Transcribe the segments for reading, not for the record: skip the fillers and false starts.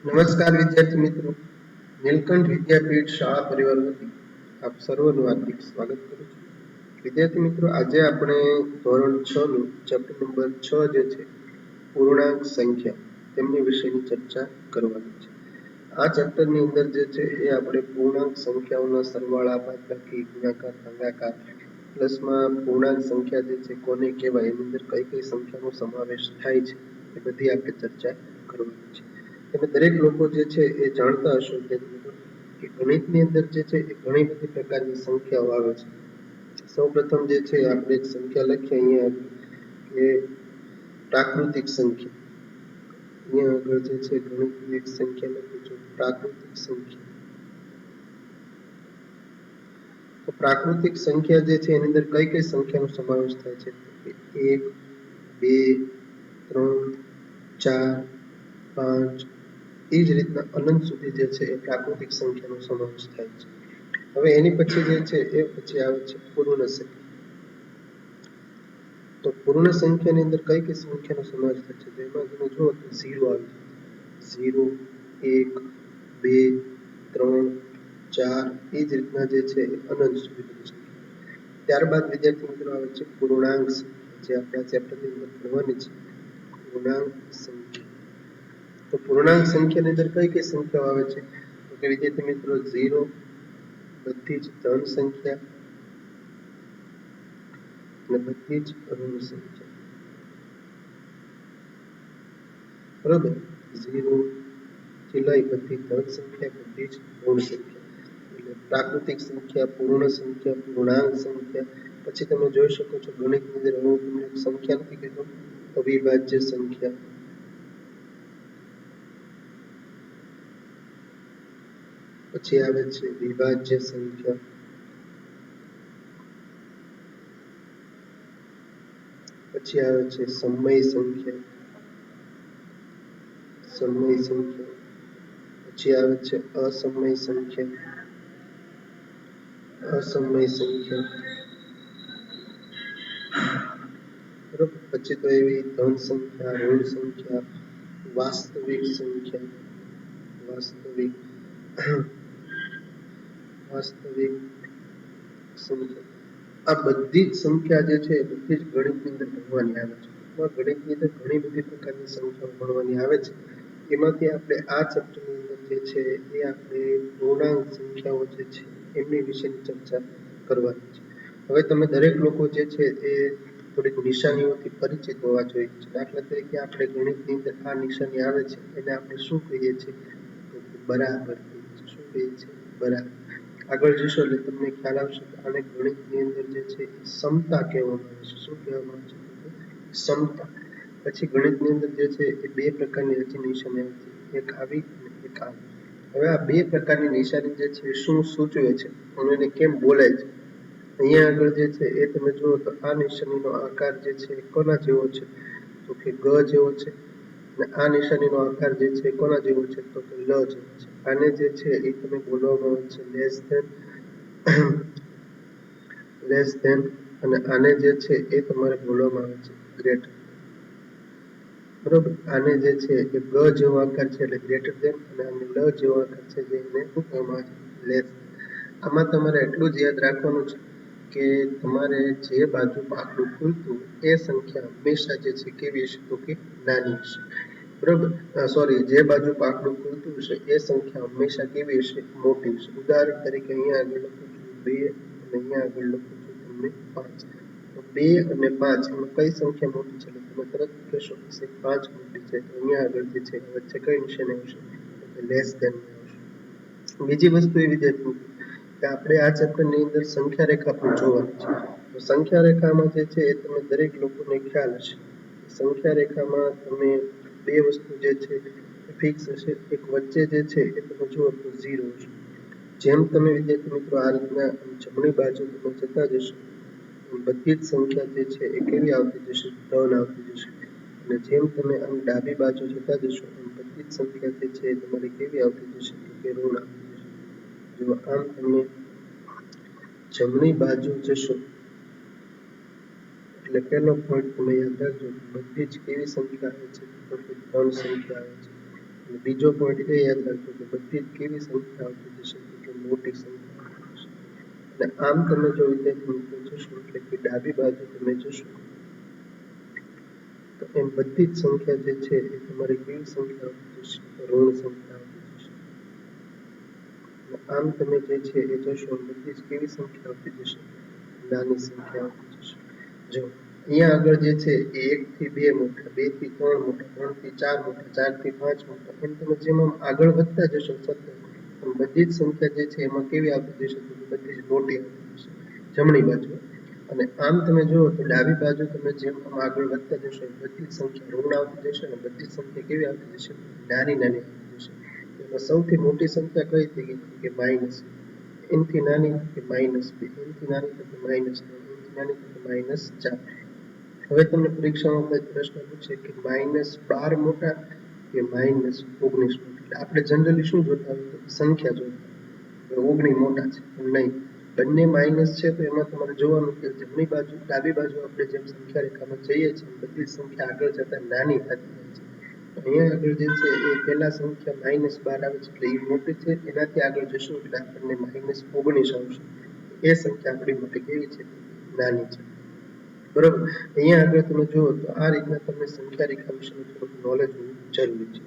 નમસ્કાર વિદ્યાર્થી મિત્રો, નીલકંઠ વિદ્યાપીઠ શાળા પરિવાર વતી આપ સર્વનું હાર્દિક સ્વાગત કરું છું. વિદ્યાર્થી મિત્રો, આજે આપણે ધોરણ 6 નું ચેપ્ટર નંબર 6 જે છે પૂર્ણાંક સંખ્યા તેમની વિશેની ચર્ચા કરવાની છે. આ ચેપ્ટરની અંદર જે છે એ આપણે પૂર્ણાંક સંખ્યાઓના સરવાળા, બાદબાકી, ગુણાકાર, ભાગાકાર પ્લસમાં પૂર્ણાંક સંખ્યા જે છે કોને કહેવાય, એની અંદર કઈ કઈ સંખ્યાનો સમાવેશ થાય છે એ બધી આપણે ચર્ચા કરવાની છે. તમે દરેક લોકો જે છે એ જાણતા હશો કે ગણિતની અંદર જે છે એ ઘણી બધી પ્રકારની સંખ્યાઓ આવે છે. સૌપ્રથમ જે છે આપણે એક સંખ્યા લખીએ અહીંયા કે પ્રાકૃતિક સંખ્યા. અહીંયા આગળ જે છે ગણિતની એક સંખ્યા લખી છે પ્રાકૃતિક સંખ્યા. તો પ્રાકૃતિક સંખ્યા જે છે એની અંદર કઈ કઈ સંખ્યાનો સમાવેશ થાય છે? 1, 2, 3, 4, 5 એ જ રીતના અનંત સુધી જે છે એ પ્રાકૃતિક સંખ્યાનો સમાવેશ થાય છે. હવે એની પછી જે છે એ પછી આવે છે પૂર્ણ સંખ્યા. તો પૂર્ણ સંખ્યાની અંદર કઈ કઈ સંખ્યાનો સમાવેશ થાય છે? તો એમાં તમે જુઓ તો 0 આવે છે. 0, 1, 2, 3, 4 એ જ રીતના જે છે અનંત સુધી બની શકે. ત્યારબાદ વિદ્યાર્થી મિત્રો આવે છે પૂર્ણાંક સંખ્યા, જે આપણા ચેપ્ટરની અંદર ભણવાની છે. પૂર્ણાંક સંખ્યા. તો પૂર્ણાંક સંખ્યાની અંદર કઈ કઈ સંખ્યાઓ આવે છે? તો કે વિદ્યાર્થી મિત્રો 0, બધી જ ધન સંખ્યા અને બધી જ ઋણ સંખ્યા. બરોબર, 0 થી લઈ બધી ધન સંખ્યા, બધી જ ઋણ સંખ્યા. એટલે પ્રાકૃતિક સંખ્યા, પૂર્ણ સંખ્યા, પૂર્ણાંક સંખ્યા. પછી તમે જોઈ શકો છો ગણિતની અંદર હું તમને સંખ્યા નથી કહેતો, અવિભાજ્ય સંખ્યા. પછી આવે છે વિભાજ્ય સંખ્યા. પછી આવે છે સમય સંખ્યા. સમય સંખ્યા. પછી આવે છે અસમય સંખ્યા. અસમય સંખ્યા. બરોબર, પછી તો એવી ધન સંખ્યા, ઋણ સંખ્યા, વાસ્તવિક સંખ્યા, વાસ્તવિક સંખ્યા. આ બધી જ સંખ્યા જે છે બધી જ ગણિતની અંદર ભણવાની આવે છે. ગણિતની અંદર ઘણી બધી પ્રકારની સંખ્યાઓ ભણવાની આવે છે. એમાંથી આપણે આ ચેપ્ટરની અંદર જે છે એ આપણે પૂર્ણાંક સંખ્યાઓ જે છે એમની વિશેની ચર્ચા કરવાની છે. હવે તમે દરેક લોકો જે છે એ થોડીક નિશાનીઓથી પરિચિત હોવા જોઈએ છે. દાખલા તરીકે આપણે ગણિતની અંદર આ નિશાની આવે છે એને આપણે શું કહીએ છીએ? તો બરાબર કહીએ છીએ. શું કહીએ છીએ? બરાબર. આગળ જશો એટલે તમને ખ્યાલ આવશે કે આને ગણિતની અંદર જે છે એ સમતા કહેવામાં આવે છે. શું કહેવામાં આવે છે? સમતા. પછી ગણિતની અંદર જે છે એ બે પ્રકારની હજી નિશાની આવે છે, એક આવી અને એક આવી. હવે આ બે પ્રકારની નિશાની જે છે શું સૂચવે છે અને એને કેમ બોલાય છે? અહીંયા આગળ જે છે એ તમે જુઓ તો આ નિશાનીનો આકાર જે છે એ કોના જેવો છે? તો કે ગ જેવો છે. અને આ નિશાનીનો આકાર જે છે કોના જેવો છે? તો કે લ જેવો છે. આને જે છે એ તમે બોલવામાં આવે છે લેસ ધેન, અને આને જે છે એ તમારે બોલવામાં આવે છે ગ્રેટર. બરોબર, આને જે છે એ ગ જેવો આકાર છે એટલે ગ્રેટર ધેન, અને આને લ જેવો આકાર છે જે એને શું કહેવામાં આવે છે? લેસ. આમાં તમારે એટલું જ યાદ રાખવાનું છે કે તમારે જે બાજુ પાકડું ખુલતું એ સંખ્યા હંમેશા જે છે કેવી હશે? તો કે નાની હશે. બરોબર, સોરી, જે બાજુ પાકડું ખુલતું હશે એ સંખ્યા હંમેશા કેવી હશે? મોટી હશે. ઉદાહરણ તરીકે અહીંયા આગળ લખું છું 2 અને અહીંયા આગળ લખું છું તમને 5. તો 2 અને 5 એમાં કઈ સંખ્યા મોટી છે? તમે તરત કહેશો કે 5 મોટી છે. તો અહીંયા આગળ જે છે વચ્ચે કઈ નિશાની આવશે? તો કે લેસ ધેન આવશે. બીજી વસ્તુ એ વિદ્યાર્થી કે આપણે આ ચેપ્ટરની અંદર સંખ્યા રેખા પણ જોવાની છે. તો સંખ્યા રેખામાં જે છે એ તમે દરેક લોકોને ખ્યાલ હશે. સંખ્યા રેખામાં તમે બે વસ્તુ જે છે એ ફિક્સ હશે. એક વચ્ચે જે છે એ તમે જુઓ તો 0 હશે. જેમ તમે વિદ્યાર્થી મિત્રો આ રીતના જમણી બાજુ તમે જતા જશો બધી જ સંખ્યા જે છે એ કેવી આવતી જશે? ધન આવતી જશે. અને જેમ તમે આમ ડાબી બાજુ જતા જશો એમ બધી જ સંખ્યા જે છે એ તમારી કેવી આવતી જશે? તો કે ઋણ આવતી જશે. જો આમ તમે જમણી બાજુ જશો એટલે પહેલો પોઈન્ટ તમે યાદ રાખજો, બધી જ કેવી સંખ્યા આવે છે? તો કે ધન સંખ્યા આવે છે. બીજો પોઈન્ટ એ યાદ રાખજો કે બધી જ કેવી સંખ્યા આવતી જશે એટલે મોટી સંખ્યા આવતી જશે. અને આમ તમે જો વિદ્યાર્થી મિત્રો જોશો એટલે કે ડાબી બાજુ તમે જોશો તો એમ બધી જ સંખ્યા જે છે એ તમારી કેવી સંખ્યા આવતી જશે ઋણ સંખ્યા આવતી જશે. આમ તમે જે છે એ જોશો બધી જ કેવી સંખ્યા આવતી જશે નાની સંખ્યા આવતી જશે. જો અહીંયા આગળ જે છે એ 1 થી 2 મોટા, 2 થી 3 મોટા, 3 થી 4 મોટા, 4 થી 5 મોટા, એમ તમે જેમ આગળ વધતા જશો સતત એમ બધી જ સંખ્યા જે છે એમાં કેવી આવતી જશે તો બધી જ મોટી આવતી જશે જમણી બાજુ. અને આમ તમે જુઓ તો ડાબી બાજુ તમે જેમ આગળ વધતા જશો બધી જ સંખ્યા ઋણ આવતી જશે અને બધી જ સંખ્યા કેવી આવતી જશે નાની નાની આવતી જશે. એમાં સૌથી મોટી સંખ્યા કઈ થઈ ગઈ કે માઇનસ, એનથી નાની કે -2, એનથી નાની તો કે -3, એનથી નાની તો કે -4. હવે તમને પરીક્ષામાં પ્રશ્ન પૂછે કે -12 મોટા કે -19 મોટા. આપણે જનરલી શું જોતા હોય તો સંખ્યા જોતા હોય 19 મોટા છે પણ નહીં, બંને માઇનસ છે તો એમાં તમારે જોવાનું કે જમણી બાજુ ડાબી બાજુ આપણે જેમ સંખ્યા રેખામાં જઈએ છીએ બધી સંખ્યા આગળ જતા નાની થતી જાય છે. અહીંયા આગળ જે છે એ પહેલા સંખ્યા -12 આવે છે એટલે એ મોટી છે, એનાથી આગળ જશું એટલે આપણને -19 આવશે. એ સંખ્યા આપણી માટે કેવી છે નાની છે. બરોબર. અહીંયા આગળ તમે જુઓ તો આ રીતના તમને સંખ્યા રેખા વિશેનું થોડુંક નોલેજ હોવું જરૂરી છે.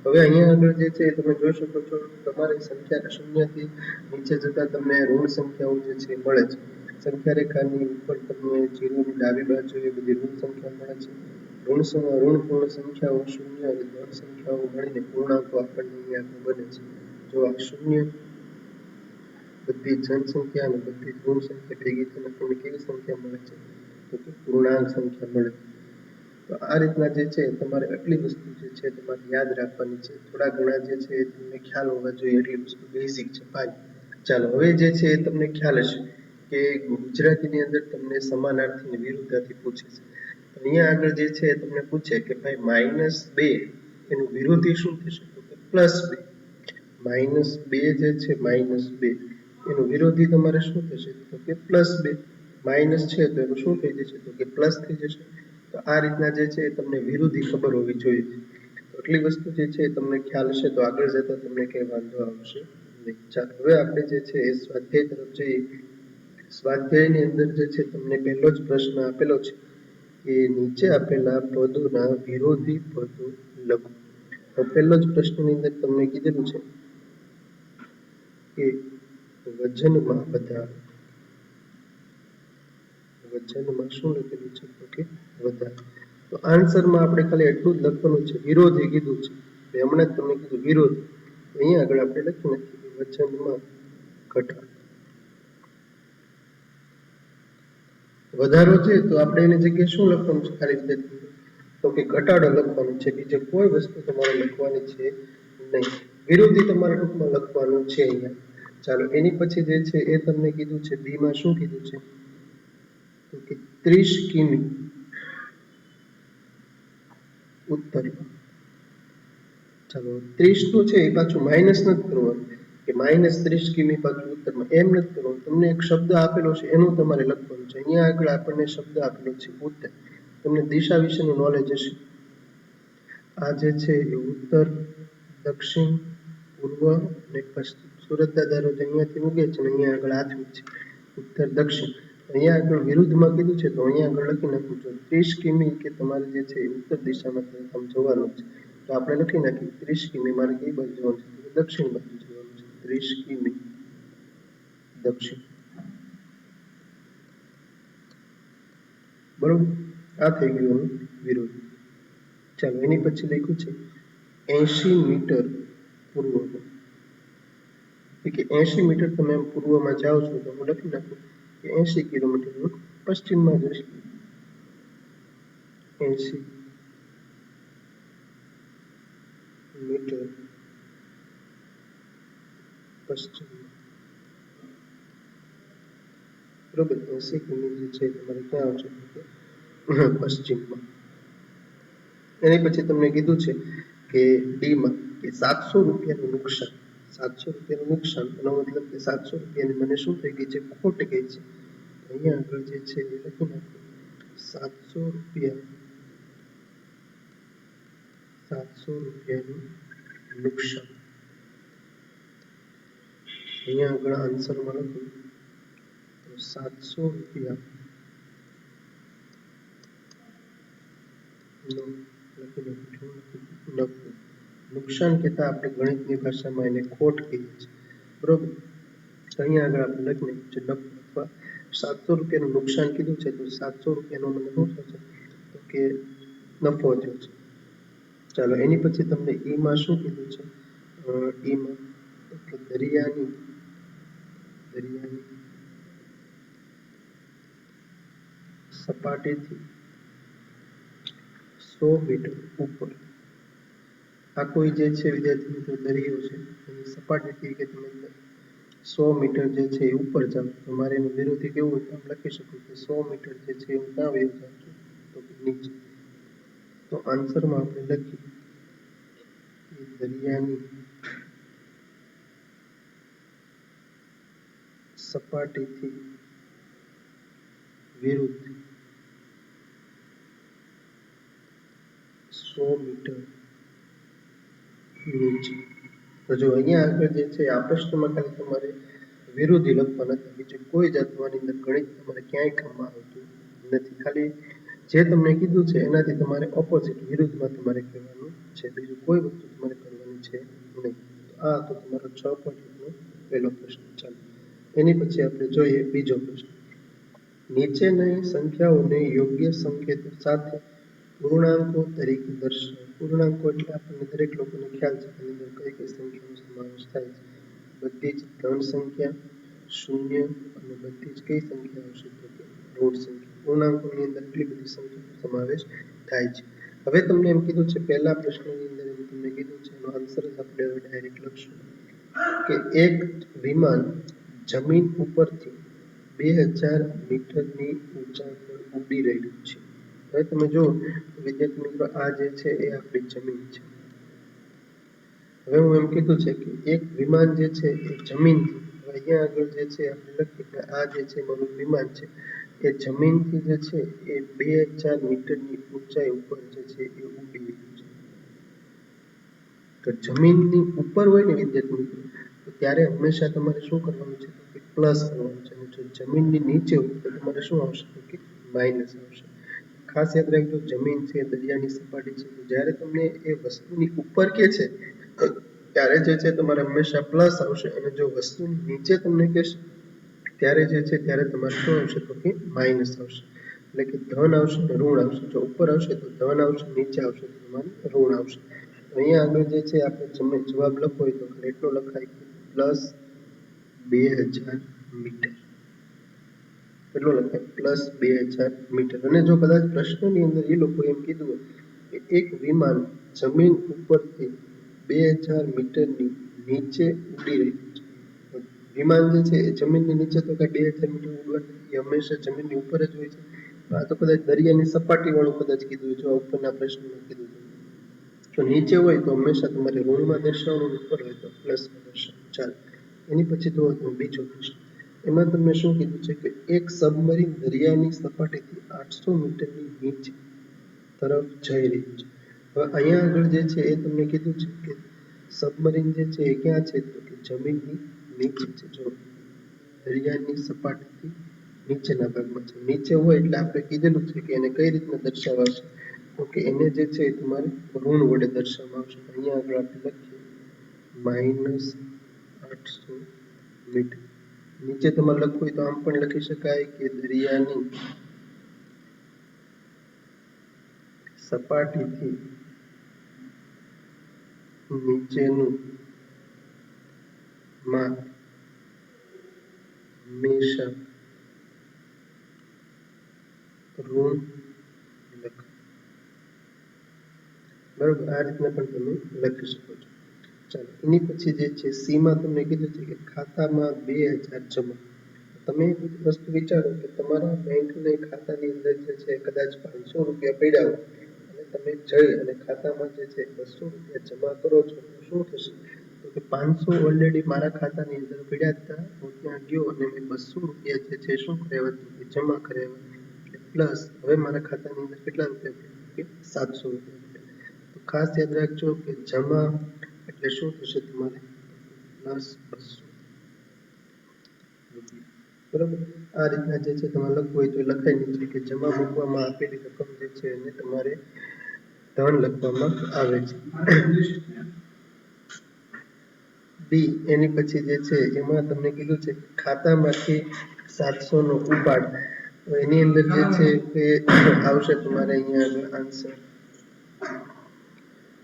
હવે અહીંયા આગળ જે છે તમે જોઈ શકો છો તમારી સંખ્યા શૂન્યથી નીચે જતા તમને ઋણ સંખ્યાઓ જે છે મળે છે. સંખ્યા રેખાની ઉપર તમને જીરોની ડાબી બાજુ એ બધી ઋણ સંખ્યા મળે છે. ઋણ પૂર્ણ સંખ્યાઓ શૂન્ય અને ધન સંખ્યાઓ મળીને પૂર્ણાંકો આપણને અહીંયા બને છે. જો આ શૂન્ય બધી ધન સંખ્યા અને બધી ઋણ સંખ્યા ભેગી થઈને આપણને કેવી સંખ્યા મળે છે તો કે પૂર્ણાંક સંખ્યા મળે છે. તો આ રીતના જે છે તમારે આટલી વસ્તુ જે છે તમારે યાદ રાખવાની છે. થોડા ઘણા જે છે તમને ખ્યાલ હોવા જોઈએ એટલી વસ્તુ બેઝિક છે. ચાલો હવે જે છે એ તમને ખ્યાલ હશે કે ગુજરાતીની અંદર તમને સમાનાર્થી અને વિરુદ્ધાર્થી પૂછે છે. અહીંયા આગળ જે છે તમને પૂછે કે ભાઈ -2 એનું વિરોધી શું થશે તો કે +2. -2 જે છે -2 એનું વિરોધી તમારે શું થશે તો કે +2. માઇનસ છે તો એનું શું થઈ જશે તો કે પ્લસ થઈ જશે. તો આ રીતના જે છે તમને વિરોધી ખબર હોવી જોઈએ. તો આટલી વસ્તુ જે છે તમને ખ્યાલ હશે તો આગળ જતા તમને કઈ વાંધો આવશે નહીં. ચાલો હવે આપણે જે છે એ સ્વાધ્યાય તરફ જઈએ. સ્વાધ્યાયની અંદર જે છે તમને પહેલો જ પ્રશ્ન આપેલો છે કે નીચે આપેલા પદોના વિરોધી પદો લખો. તો પહેલો જ પ્રશ્નની અંદર તમને કીધેલું છે કે વજનમાં વધારો. વજનમાં શું લખેલું છે તો કે વધારો. તો આન્સરમાં આપણે ખાલી એટલું જ લખવાનું છે, વિરોધી કીધું છે. હમણાં જ તમને કીધું વિરોધી. અહીંયા આગળ આપણે લખી નાખીએ વજનમાં ઘટાડો. વધારો છે તો આપણે એની જગ્યાએ શું લખવાનું છે ખાલી તો કે ઘટાડો લખવાનું છે. બીજે કોઈ વસ્તુ તમારે લખવાની છે નહીં. વિરોધી તમારે ટૂંકમાં લખવાનું છે અહીંયા. ચાલો એની પછી જે છે એ તમને કીધું છે બી માં શું કીધું છે તો કે 30 કિમી ઉત્તરમાં. ચાલો 30 નું છે એ પાછું માઇનસ નથી કરવાનું કે -30 કિમી પાછું ઉત્તરમાં એમ નથી કરવાનું. તમને એક શબ્દ આપેલો છે એનું તમારે લખવાનું છે. અહીંયા આગળ આપણને શબ્દ આપેલો છે ઉત્તર. તમને દિશા વિશેનું નોલેજ હશે. આ જે છે એ ઉત્તર, દક્ષિણ, પૂર્વ અને પશ્ચિમ. સુરત દાદા રોજ અહીંયાથી ઉગે છે અને અહીંયા આગળ આથમી છે ઉત્તર દક્ષિણ. અહીંયા આગળ વિરુદ્ધમાં કીધું છે તો અહીંયા આગળ લખી નાખવું છે 30 કિમી કે તમારે જે છે ઉત્તર દિશામાં આમ જવાનું છે. તો આપણે લખી નાખીએ 30 કિમી મારે કઈ બાજુ જવાનું છે દક્ષિણ બાજુ જવાનું છે. 30 કિમી દક્ષિણ. બરોબર. આ થઈ ગયું વિરોધી. ચાલો એની પછી લખ્યું છે 80 મીટર પૂર્વમાં. કે 80 મીટર તમે એમ પૂર્વમાં જાઓ છો તો હું લખી નાખું કે 80 કિલોમીટર પશ્ચિમમાં જશે. 80 મીટર પશ્ચિમ. બરોબર. 80 કિમી જે છે તમારે ક્યાં આવશે પશ્ચિમમાં. એની પછી તમને કીધું છે કે ડી માં કે 700 રૂપિયાનું નુકસાન. 700 રૂપિયાનું નુકસાન એનો મતલબ કે 700 રૂપિયાની મને શું થઈ ગઈ છે ખોટ ગઈ છે. અહીંયા આગળ જે છે એ લખી નાખો 700 રૂપિયાનું નુકસાન. અહીંયા આગળ આન્સરમાં લખું તો 700 રૂપિયા નુકસાન કહેતા આપણે ગણિતની ભાષામાં એને ખોટ કહીએ છીએ, બરોબર. તો અહીંયા આગળ આપણે લખી નાખ્યું છે નફો અથવા 700 રૂપિયાનું નુકસાન કીધું છે તો 700 રૂપિયાનો મને શું થશે તો કે નફો થયો છે. ચાલો એની પછી તમને ઈમાં શું કીધું છે, ઈમાં કે દરિયાની સપાટીથી 100 મીટર ઉપર આ કોઈ જે છે વિદ્યાર્થી મિત્રો દરિયો છે એની સપાટીથી કે તમે 100 મીટર જે છે એ ઉપર જાવ તો મારે એનું વિરોધી કેવું હોય તો આમ લખી શકું કે 100 મીટર જે છે હું ક્યાં વહી જાઉં છું તો કે નીચે. તો આન્સરમાં આપણે લખીએ કે દરિયાની સપાટીથી વિરુદ્ધ 100 મીટર નીચે. તો જો અહીંયા આગળ જે છે આ પ્રશ્નમાં ખાલી તમારે વિરોધી લખવાના હતા, બીજું કોઈ જાતનું આની અંદર ગણિત તમારે ક્યાંય કામમાં આવતું નથી. ખાલી જે તમને કીધું છે એનાથી તમારે ઓપોઝિટ વિરુદ્ધમાં તમારે કહેવાનું છે, બીજું કોઈ વસ્તુ તમારે કરવાની છે નહીં. આ હતો તમારો 6.1 નો પહેલો પ્રશ્ન. ચાલો એની પછી આપણે જોઈએ બીજો પ્રશ્ન. નીચેની સંખ્યાઓને યોગ્ય સંકેતો સાથે પૂર્ણાંકો તરીકે દર્શાવો. પૂર્ણાંકો એટલે આપણને દરેક લોકોને ખ્યાલ છે કે અંદર કઈ કઈ સંખ્યાનો સમાવેશ થાય છે. બધી જ ધન સંખ્યા, શૂન્ય અને બધી જ કઈ સંખ્યા આવશે તો કે ઋણ સંખ્યા. પૂર્ણાંકોની અંદર એટલી બધી સંખ્યાનો સમાવેશ થાય છે. હવે તમને એમ કીધું છે પહેલા પ્રશ્નની અંદર એમ તમને કીધું છે એનો આન્સર જ આપણે હવે ડાયરેક્ટ લખશું કે એક વિમાન જમીન ઉપરથી 2000 મીટરની ઊંચાઈ પર ઉડી રહ્યું છે. હવે તમે જો વિદ્યાર્થી મિત્રો આ જે છે એ આપણી જમીન છે. હવે હું એમ કીધું છે કે એક વિમાન જે છે એ જમીનથી, અહીંયા આગળ જે છે આપણે લખીએ કે આ જે છે મારું વિમાન છે એ જમીનથી જે છે એ 2000 મીટરની ઊંચાઈ ઉપર જે છે એ ઉડી રહ્યું છે. તો જમીનની ઉપર હોય ને વિદ્યાર્થી મિત્રો તો ત્યારે હંમેશા તમારે શું કરવાનું છે તો કે પ્લસ કરવાનું છે, અને જો જમીનની નીચે હોય તો તમારે શું આવશે તો કે માઇનસ આવશે. ખાસ યાદ રાખજો જમીન છે, દરિયાની સપાટી છે, તો જ્યારે તમને એ વસ્તુની ઉપર કે છે ત્યારે જે છે તમારે હંમેશા પ્લસ આવશે, અને જો વસ્તુની નીચે તમને કહેશે ત્યારે જે છે ત્યારે તમારે શું આવશે તો કે માઇનસ આવશે. એટલે કે ધન આવશે ને ઋણ આવશે. જો ઉપર આવશે તો ધન આવશે, નીચે આવશે તો તમારે ઋણ આવશે. અહીંયા આગળ જે છે આપણે જવાબ લખવો હોય તો એટલો લખાય કે પ્લસ 2000 મીટર. કેટલો લખાય પ્લસ 2000 મીટર. અને જો કદાચ પ્રશ્નની અંદર એ લોકો એમ કીધું હોય કે એક વિમાન જમીન ઉપરથી 2000 મીટરની નીચે ઉડી રહ્યું છે. વિમાન જે છે એ જમીનની નીચે તો કઈ 2000 મીટર ઉડવાનું એ હંમેશા જમીનની ઉપર જ હોય છે. આ તો કદાચ દરિયાની સપાટી વાળું કદાચ કીધું જો ઉપરના પ્રશ્નમાં કીધું તો નીચે હોય તો હંમેશા તમારે ઋણમાં દર્શાવવાનું, ઉપર હોય તો પ્લસમાં દર્શાવવાનું. ચાલો એની પછી તો બીજો પ્રશ્ન. એમાં તમને શું કીધું છે કે એક સબમરીન દરિયાની સપાટીથી 800 મીટરની નીચે તરફ જઈ રહ્યું છે. હવે અહીંયા આગળ જે છે એ તમને કીધું છે કે સબમરીન જે છે એ ક્યાં છે તો કે જમીનની નીચે છે. જો દરિયાની સપાટીથી નીચેના ભાગમાં છે, નીચે હોય એટલે આપણે કીધેલું છે કે એને કઈ રીતના દર્શાવાશે તો કે એને જે છે એ તમારે ઋણ વડે દર્શાવવામાં આવશે. અહીંયા આગળ આપણે લખીએ -800 મીટર. નીચે તમારે લખવું હોય તો આમ પણ લખી શકાય કે દરિયાની સપાટીથી નીચેનું માપ હંમેશા ઋણ લખાય. બરોબર, આ રીતના પણ તમે લખી શકો છો. ચાલો એની પછી જે છે સીમાં તમને કીધું છે કે ખાતામાં 2000 જમા. તમે એક વસ્તુ વિચારો કે તમારા બેંકના ખાતાની અંદર જે છે કદાચ 500 રૂપિયા પડ્યા હોય અને તમે જઈ અને ખાતામાં જે છે 200 રૂપિયા જમા કરો છો તો શું થશે તો કે 500 ઓલરેડી મારા ખાતાની અંદર પડ્યા હતા, હું ત્યાં ગયો અને મેં 200 રૂપિયા જે છે શું કર્યા તો કે જમા કર્યા, એટલે પ્લસ હવે મારા ખાતાની અંદર કેટલા રૂપિયા પડ્યા કે 700 રૂપિયા. તો ખાસ યાદ રાખજો કે જમા એટલે શું થશે તમારે પ્લસ 200 રૂપિયા. બરોબર. આ રીતના જે છે તમારે લખવું હોય તો લખાઈ નીચે કે જમા મૂકવામાં આપેલી રકમ જે છે એને તમારે ધન લખવામાં આવે છે. બી એની પછી જે છે એમાં તમને કીધું છે ખાતામાંથી 700 નો ઉપાડ. તો એની અંદર જે છે કે આવશે તમારે અહીંયા આગળ આન્સર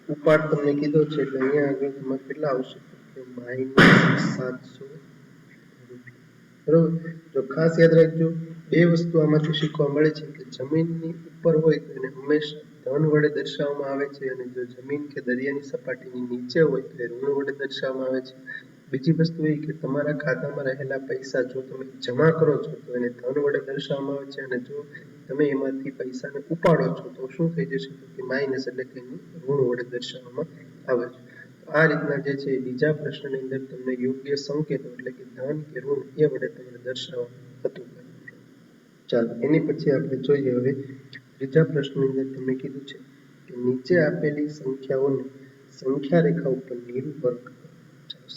ઉપાડ તમને કીધો છે એટલે અહીંયા આગળ તમારે કેટલા આવશે કે -700 રૂપિયા. બરોબર. તો ખાસ યાદ રાખજો બે વસ્તુ આમાંથી શીખવા મળે છે કે જમીનની ઉપર હોય તો એને હંમેશા ધન વડે દર્શાવવામાં આવે છે અને જો જમીન કે દરિયાની સપાટીની નીચે હોય તો એ ઋણ વડે દર્શાવવામાં આવે છે. બીજી વસ્તુ એ કે તમારા ખાતામાં રહેલા પૈસા જો તમે જમા કરો છો તો એને ધન વડે દર્શાવવામાં આવે છે અને જો તમે એમાંથી પૈસાને ઉપાડો છો તો શું થઈ જશે તો કે માઇનસ એટલે કે ઋણ વડે દર્શાવવામાં આવે છે. આ રીતના જે છે બીજા પ્રશ્નની અંદર તમને યોગ્ય સંકેતો એટલે કે ધન કે ઋણ એ વડે તમને દર્શાવવામાં હતું. ચાલો એની પછી આપણે જોઈએ હવે ત્રીજા પ્રશ્નની અંદર તમને કીધું છે કે નીચે આપેલી સંખ્યાઓને સંખ્યા રેખા ઉપર નિરૂપણ કરો.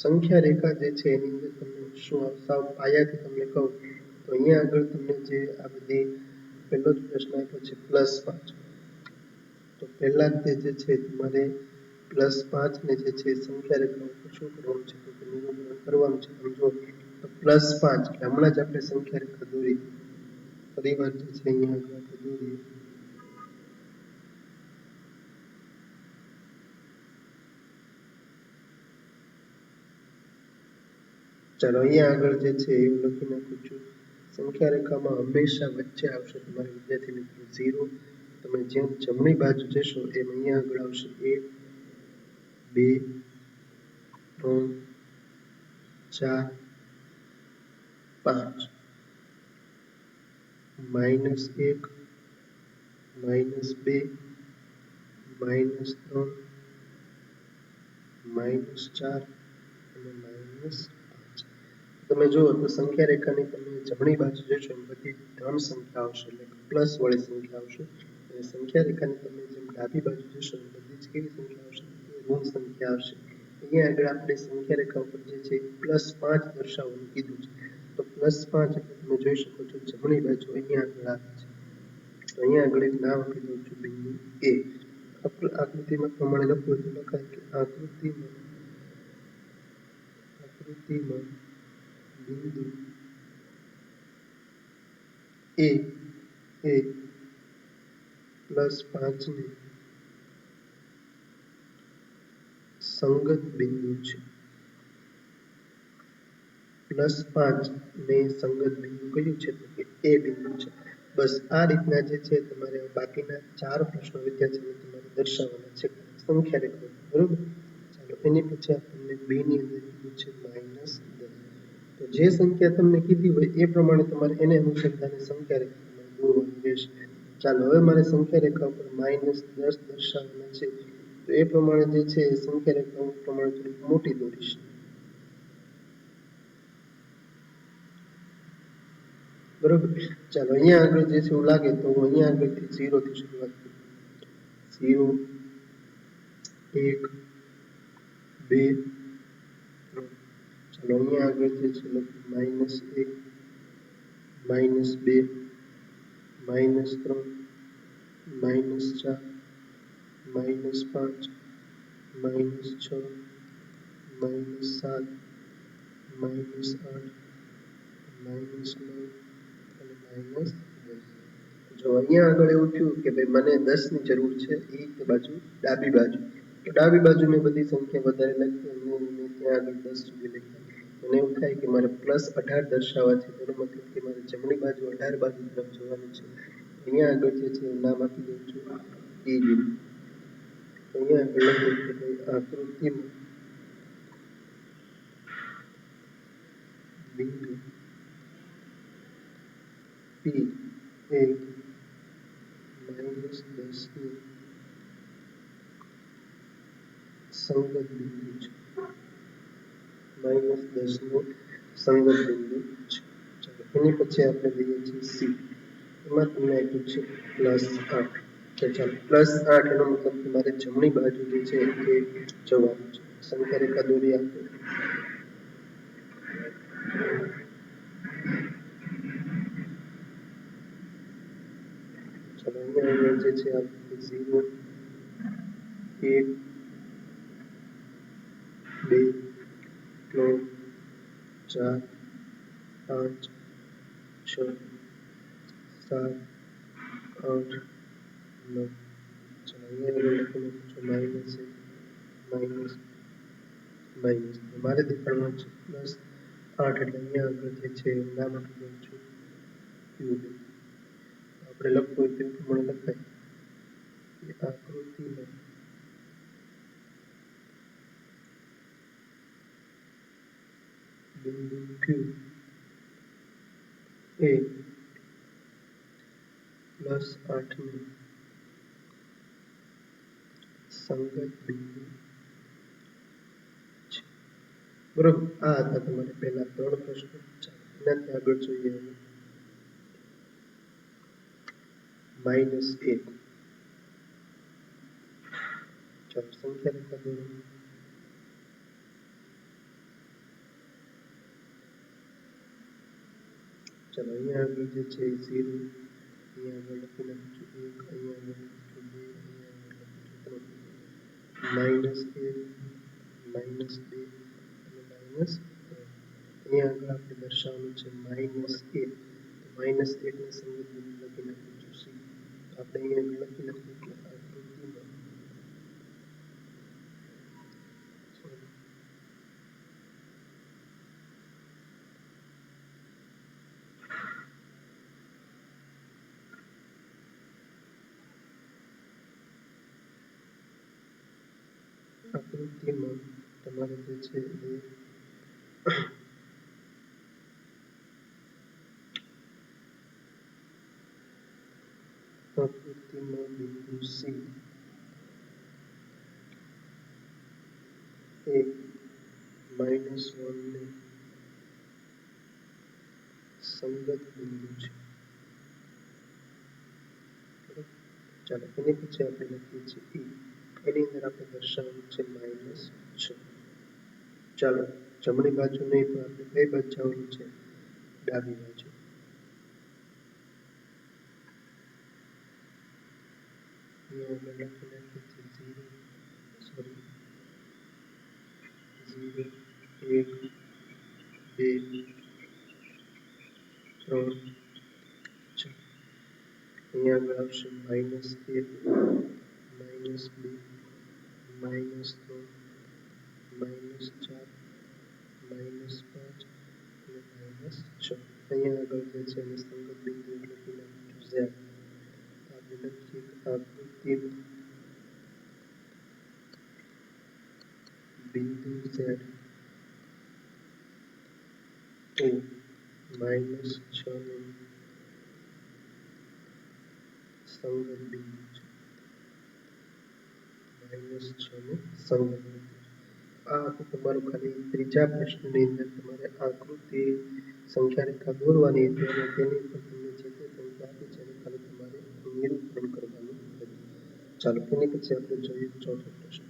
સંખ્યા રેખા જે છે એની અંદર તમને શું સાવ પાયાથી તમને કહું તો અહીંયા આગળ તમને જે આ બધી પહેલો જ પ્રશ્ન આપ્યો છે +5. તો પહેલા જે છે તમારે +5 ને જે છે સંખ્યા રેખા ઉપર શું કરવાનું છે તો નિરૂપણ કરવાનું છે. જો +5 એટલે હમણાં જ આપણે સંખ્યા રેખા દોરી ફરીવાર જે છે અહીંયા આગળ આપણે દોરીએ. ચાલો અહીંયા આગળ જે છે એવું લખી નાખું છું. સંખ્યા રેખામાં હંમેશા વચ્ચે આવશે તમારે વિદ્યાર્થી મિત્રો 0. તમે જેમ જમણી બાજુ જશો એમ અહીંયા આગળ આવશે 1 2 3 4 5 -1 -2 -3 -4 અને -5. તમે જુઓ તો સંખ્યા રેખાની તમે જમણી બાજુ જશો એમ બધી ધન સંખ્યા આવશે એટલે પ્લસ વાળી સંખ્યા આવશે અને સંખ્યા રેખાની તમે જેમ ડાબી બાજુ જશો એમ બધી જ કેવી સંખ્યા આવશે ઋણ સંખ્યા આવશે. અહીંયા આગળ આપણે સંખ્યા રેખા ઉપર જે છે +5 દર્શાવવાનું કીધું છે તો +5 એટલે તમે જોઈ શકો છો જમણી બાજુ અહીંયા આગળ આવે છે. તો અહીંયા આગળ એક નામ આપી દઉં છું બિંદુ A. આકૃતિમાં પ્રમાણે લખવું તો લખાય કે આકૃતિમાં બિંદુ A એ +5 ને સંગત બિંદુ છે. +5 ને સંગત બિંદુ કયું છે તો કે A બિંદુ છે. બસ આ રીતના જે છે તમારે બાકીના 4 પ્રશ્નો વિદ્યાર્થીઓ તમારે દર્શાવવાના છે સંખ્યા રેખા. બરોબર. ચાલો એની પછી આપણને B ની અંદર કીધું છે -10. તો જે સંખ્યા તમને કીધી હોય એ પ્રમાણે તમારે એને અનુસંધાને સંખ્યા રેખા દોરવાની રહેશે. ચાલો હવે મારે સંખ્યા રેખા ઉપર -10 દર્શાવવાના છે તો એ પ્રમાણે જે છે સંખ્યા રેખા પ્રમાણે થોડી મોટી દોરીશ. બરોબર. ચાલો અહીંયા આગળ જે છે એવું લાગે તો હું અહીંયા આગળથી 0 થી શરૂઆત કરું. 0 1 2 3. ચાલો અહીંયા આગળ જે છે -1 -2 -3 -4 -5 -6 -7 -8 -9 અને -10. જો અહીંયા આગળ એવું થયું કે ભાઈ મને 10 ની જરૂર છે એ બાજુ ડાબી બાજુ તો ડાબી બાજુ મેં બધી સંખ્યા વધારે લખી અને મેં ત્યાં આગળ 10 સુધી લખી. મને એવું થાય કે મારે +18 દર્શાવવા છે તેનો મતલબ કે મારે જમણી બાજુ 18 બાજુ તરફ જવાનું છે. અહીંયા આગળ જે છે નામ આપી દઉં છું E બિંદુ. અહીંયા આગળ લખું કે ભાઈ આકૃતિમાં બિંદુ P એ -10 નું સંગત બિંદુ છે. -10 નું સંગત બિંદુ છે. ચાલો એની પછી આપણે લઈએ છીએ C. એમાં તમને આપ્યું છે +8. તો ચાલો +8 એનો મતલબ તમારે જમણી બાજુ જે છે એ જવાનું છે. સંખ્યા રેખા દોરી આપો. ચલો અહીંયા જે છે આપણે 0 1 2 3 4 5 6 7 8 9. ચલો અહીંયા લખી નાખો માઇનસ માઇનસ માઇનસ મારે દેખાડવાનું છે પ્લસ 8 એટલે અહીંયા આગળ જે છે નામ આપી દઉં છું ક્યુબ. આપણે લખવું હોય તે પ્રમાણે લખાય કે આકૃતિમાં બિંદુ Q એ +8 નું સંગત બિંદુ છે. બરોબર, આ હતા તમારે પહેલા 3 પ્રશ્નો. એનાથી આગળ જોઈએ -1 ચાલો સંખ્યા રેખા દોરો. ચલો અહીંયા આગળ જે છે 0, અહીંયા આગળ લખી નાખીશું 1, અહીંયા આગળ લખીશું 2, અહીંયા આગળ લખીશું -1 -2 અને -3. અહીંયા આગળ આપણે દર્શાવવાનું છે -1, તો -1 ને સંગત બિંદુ લખી નાખીશું C. આપણે અહીંયા આગળ લખી નાખીશું કે આકૃતિમાં તમારે જે છે આકૃતિમાં બિંદુ C એ -1 ને સંગત બિંદુ છે. ચાલો એની પછી આપણે લખીએ છીએ એની અંદર આપણે દર્શાવવાનું છે -6. ચાલો જમણી બાજુ નહીં પણ આપણે કઈ બાજુ જવાનું છે? ડાબી બાજુ. અહીંયા આગળ લખી નાખીએ છીએ 0 1 2 3 4. અહીંયા આગળ આવશે -1 -2 -3 -4 -5 અને -6. અહીંયા આગળ જે છે એને સંગત બિંદુ લખી નાખીશું Z. આપણે લખીએ આકૃતિ બિંદુ Z એ -6 નું સંગત બિંદુ છે. -6 નું સંગત બિંદુ. આ હતું તમારું ખાલી ત્રીજા પ્રશ્નની અંદર તમારે આકૃતિ સંખ્યા રેખા દોરવાની હતી અને તેની ઉપર તમને જે તે સંખ્યા આપી છે એને ખાલી તમારે નિરૂપણ કરવાનું હતું. ચાલો એની પછી આપણે જોઈએ ચોથો પ્રશ્ન.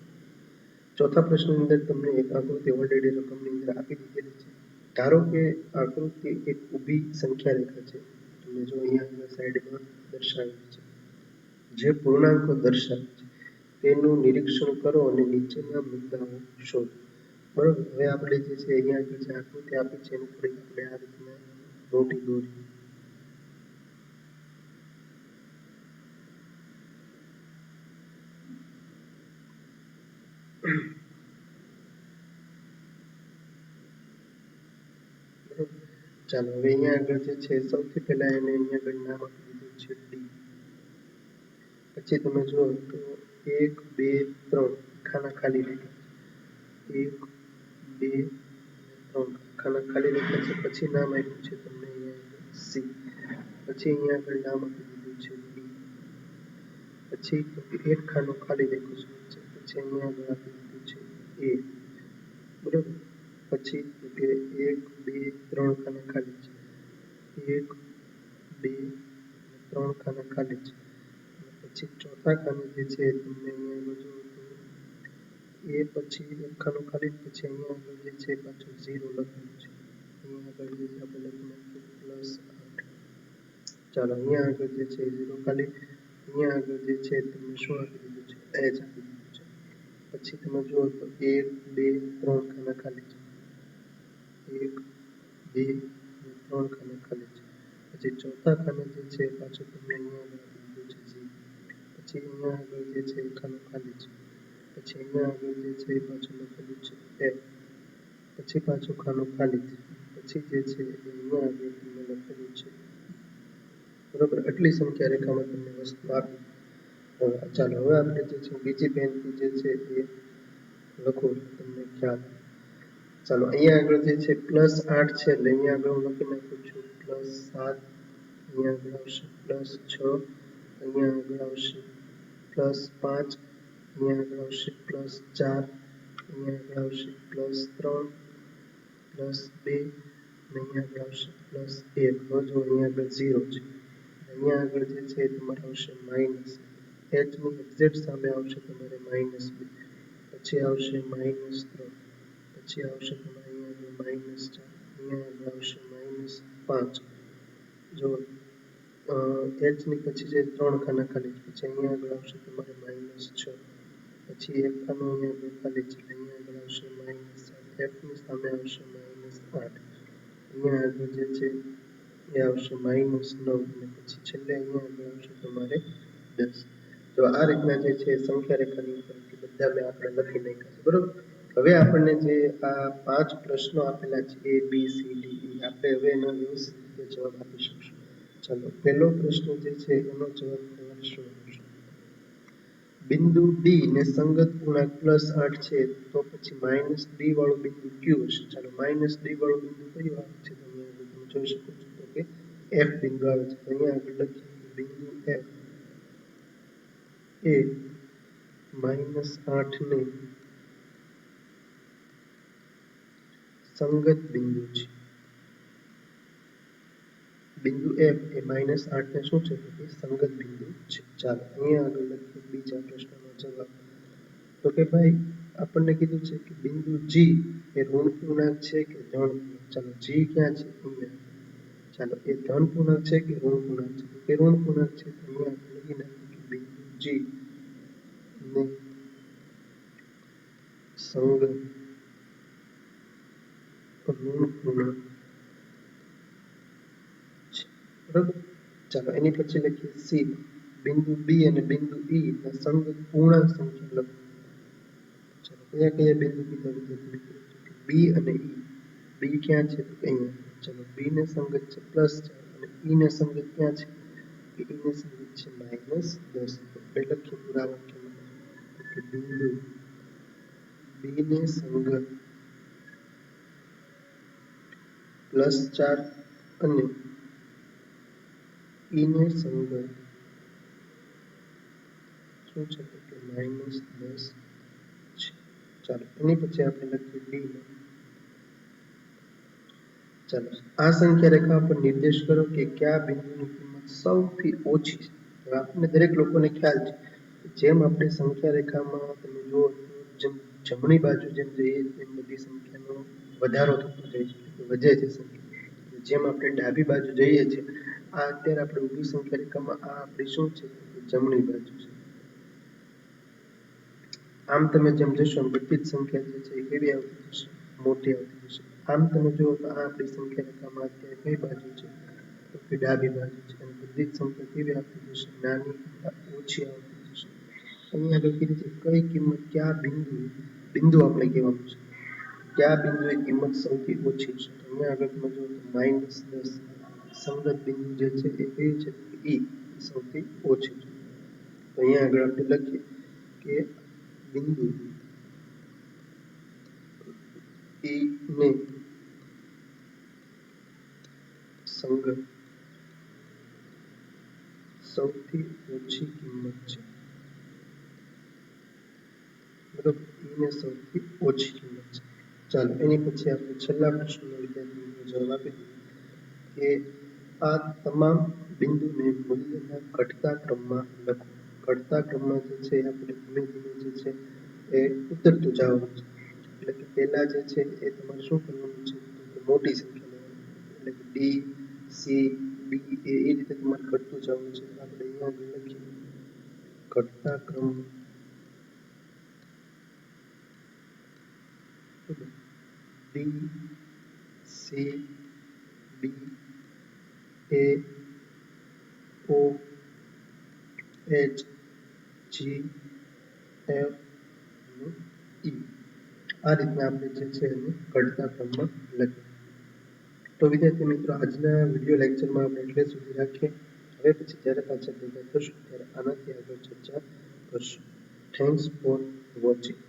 ચોથા પ્રશ્નની અંદર તમને એક આકૃતિ ઓલરેડી રકમની અંદર આપી દીધેલી છે. ધારો કે આકૃતિ એક ઊભી સંખ્યા રેખા છે. તમે જો અહીંયા સાઈડમાં દર્શાવેલી છે જે પૂર્ણાંકો દર્શાવે છે તેનું નિરીક્ષણ કરો અને નીચેના મુદ્દાઓ શોધો. બરોબર, હવે આપણે જે છે અહીંયા આગળ જે આકૃતિ આપી છે એને થોડીક આપણે આ રીતના મોટી દોરી. ચાલો હવે અહીંયા આગળ જે છે સૌથી પહેલા એને અહીંયા આગળ નામ આપી દીધું છે D. પછી તમે જુઓ તો 1 2 3 ખાના ખાલી રેખા છે. 1 2 3 ખાના ખાલી રેખા છે. પછી નામ આપ્યું છે તમને અહીંયા C. પછી અહીંયા આગળ નામ આપી દીધું છે D. પછી એક ખાનો ખાલી રેખો છે. પછી અહીંયા આગળ આપી દીધું છે A. બરોબર, પછી કે 1 2 3 ખાના ખાલી છે. 1 2 3 ખાના ખાલી છે. પછી ચોથા ખાને જે છે તમને અહીંયા એ પછી એક ખાનું ખાલી પછી અહીંયા આગળ જે છે પાછું 0 લખવાનું છે. અહીંયા આગળ જે છે આપણે લખી નાખીએ +8. ચાલો અહીંયા આગળ જે છે 0 ખાલી, અહીંયા આગળ જે છે તમે શું આપી દીધું છે h આપી દીધું છે. પછી તમે જુઓ તો 1 2 3 ખાના ખાલી છે. 1 2 અને 3 ખાના ખાલી છે. પછી ચોથા ખાને જે છે પાછું તમને અહીંયા આગળ આપી દીધું છે g. પછી અહીંયા આગળ જે છે ખાનું ખાલી છે. પછી અહીંયા આગળ જે છે પાછું લખેલું છે f. પછી પાછું ખાનું ખાલી છે. પછી જે છે અહીંયા આગળ તમને લખેલું છે બરોબર. આટલી સંખ્યા રેખામાં તમને વસ્તુ આપી. ચાલો હવે આપણે જે છે બીજી પેનથી જે છે એ લખું તમને ખ્યાલ. ચાલો અહીંયા આગળ જે છે +8 છે એટલે અહીંયા આગળ હું લખી નાખું છું +7. અહીંયા આગળ આવશે +6. અહીંયા આગળ આવશે +5. અહીંયા આગળ આવશે +4. અહીંયા આગળ આવશે +3 +2 અને અહીંયા આગળ આવશે +1. હવે જો અહીંયા આગળ 0 છે. અહીંયા આગળ જે છે તમારે આવશે માઇનસ. h ની એક્ઝેક્ટ સામે આવશે તમારે -2. પછી આવશે -3. પછી આવશે તમારે અહીંયા આગળ -4. અહીંયા આગળ આવશે -5. જો h ની પછી જે 3 ખાના ખાલી છે. પછી અહીંયા આગળ આવશે તમારે -6. પછી એક ખાનું અહીંયા આગળ ખાલી છે એટલે અહીંયા આગળ આવશે -7. f ની સામે આવશે -8. અહીંયા આગળ જે છે એ આવશે -9 અને પછી છેલ્લે અહીંયા આગળ આવશે તમારે 10. તો આ રીતના જે છે સંખ્યા રેખાની ઉપરથી બધા મેં આપણે લખી નાખ્યા છે બરોબર. હવે આપણને જે આ 5 પ્રશ્નો આપેલા છે a b c d e આપણે હવે એનો વ્યવસ્થિત રીતે જવાબ આપી શકશું. ચાલો પહેલો પ્રશ્ન જે છે એનો જવાબ તમારે શું આવશે? બિંદુ D ને સંગત પૂર્ણાંક +8 છે તો પછી -d વાળું બિંદુ કયું હશે? ચાલો -d વાળું બિંદુ કયું આવે છે તમે જોઈ શકો છો તો કે f બિંદુ આવે છે. અહીંયા આગળ લખીએ બિંદુ f એ -8 ને સંગત બિંદુ છે. બિંદુ f એ -8 ને શું છે તો કે સંગત બિંદુ છે. ચાલો અહીંયા આગળ લખીએ બીજા પ્રશ્નનો જવાબ. તો કે ભાઈ આપણને કીધું છે કે બિંદુ G એ ઋણ પૂર્ણાંક છે કે ધન પૂર્ણાંક. ચાલો G ક્યાં છે? અહીંયા. ચાલો એ ધન પૂર્ણાંક છે કે ઋણ પૂર્ણાંક છે? તો કે ઋણ પૂર્ણાંક છે. તો અહીંયા આપણે લખી નાખીએ કે બિંદુ G ને સંગત ઋણ પૂર્ણાંક છે બરાબર. ચાલો એની પછી લખીએ C. બિંદુ B અને બિંદુ E ના સંગત પૂર્ણાંક સંખ્યા લખો. ચાલો કયા કયા બિંદુ કીધા વિદ્યાર્થી મિત્રો? B અને E. B ક્યાં છે તો અહીંયા. ચાલો B ને સંગત છે +4 અને E ને સંગત ક્યાં છે? E ને સંગત છે -10. તો આપણે લખીએ પૂરા વાક્યમાં કે બિંદુ B ને સંગત +4 અને E ને સંગત શું છે તો કે -10 છે. ચાલો એની પછી આપણે લખીએ D. ચાલો આ સંખ્યા રેખા પર નિર્દેશ કરો કે કયા બિંદુની કિંમત સૌથી ઓછી છે. તો આપણને દરેક લોકોને ખ્યાલ છે જેમ આપણે સંખ્યા રેખામાં તમે જુઓ જેમ જમણી બાજુ જેમ જઈએ તેમ બધી સંખ્યાનો વધારો થતો જાય છે એટલે વધે છે સંખ્યા. જેમ આપણે ડાબી બાજુ જઈએ છીએ આ અત્યારે આપણે ઊભી સંખ્યા રેખામાં આ આપણી શું છે જમણી બાજુ છે. આમ તમે જેમ જશો એમ બધી જ સંખ્યા જે છે એ કેવી આવતી જશે? મોટી આવતી જશે. આમ તમે જુઓ તો આ આપણી સંખ્યા રેખામાં અત્યારે કઈ બાજુ છે તો કે ડાબી બાજુ છે અને બધી જ સંખ્યા કેવી આવતી જશે? નાની ઓછી આવતી જશે. અહીંયા લખી છે કઈ કિંમત કયા બિંદુ આપણે કહેવાનું છે કયા બિંદુએ કિંમત સૌથી ઓછી છે. તો અહીંયા આગળ તમે જુઓ તો -10 સંગત બિંદુ જે છે એ કયું છે E સૌથી ઓછી છે. તો અહીંયા આગળ આપણે લખીએ કે બિંદુ E ને સંગત સૌથી ઓછી કિંમત છે બરોબર. E ને સૌથી ઓછી કિંમત છે. ચાલો એની પછી આપણે છેલ્લા પ્રશ્નનો વિદ્યાર્થીઓને જવાબ આપી દઈએ કે આ તમામ બિંદુને મૂલ્યના ઘટતા ક્રમમાં લખો. ઘટતા ક્રમમાં જે છે આપણે ધીમે ધીમે જે છે એ ઉતરતું જવાનું છે. એટલે કે પહેલા જે છે એ તમારે શું કરવાનું છે તો મોટી સંખ્યા લેવાની એટલે કે ડી સી ડી એ રીતે તમારે ઘટતું જવાનું છે. આપણે અહીંયા આગળ લખીએ ઘટતા ક્રમ D C D A O H G F E આ રીતના આપણે જે છે એને ઘટતા ક્રમમાં લખીએ. તો વિદ્યાર્થી મિત્રો આજના વિડીયો લેક્ચરમાં આપણે એટલે સુધી રાખીએ. હવે પછી જ્યારે પાછા ભેગા થશું ત્યારે આનાથી આગળ ચર્ચા કરશું. Thanks for watching.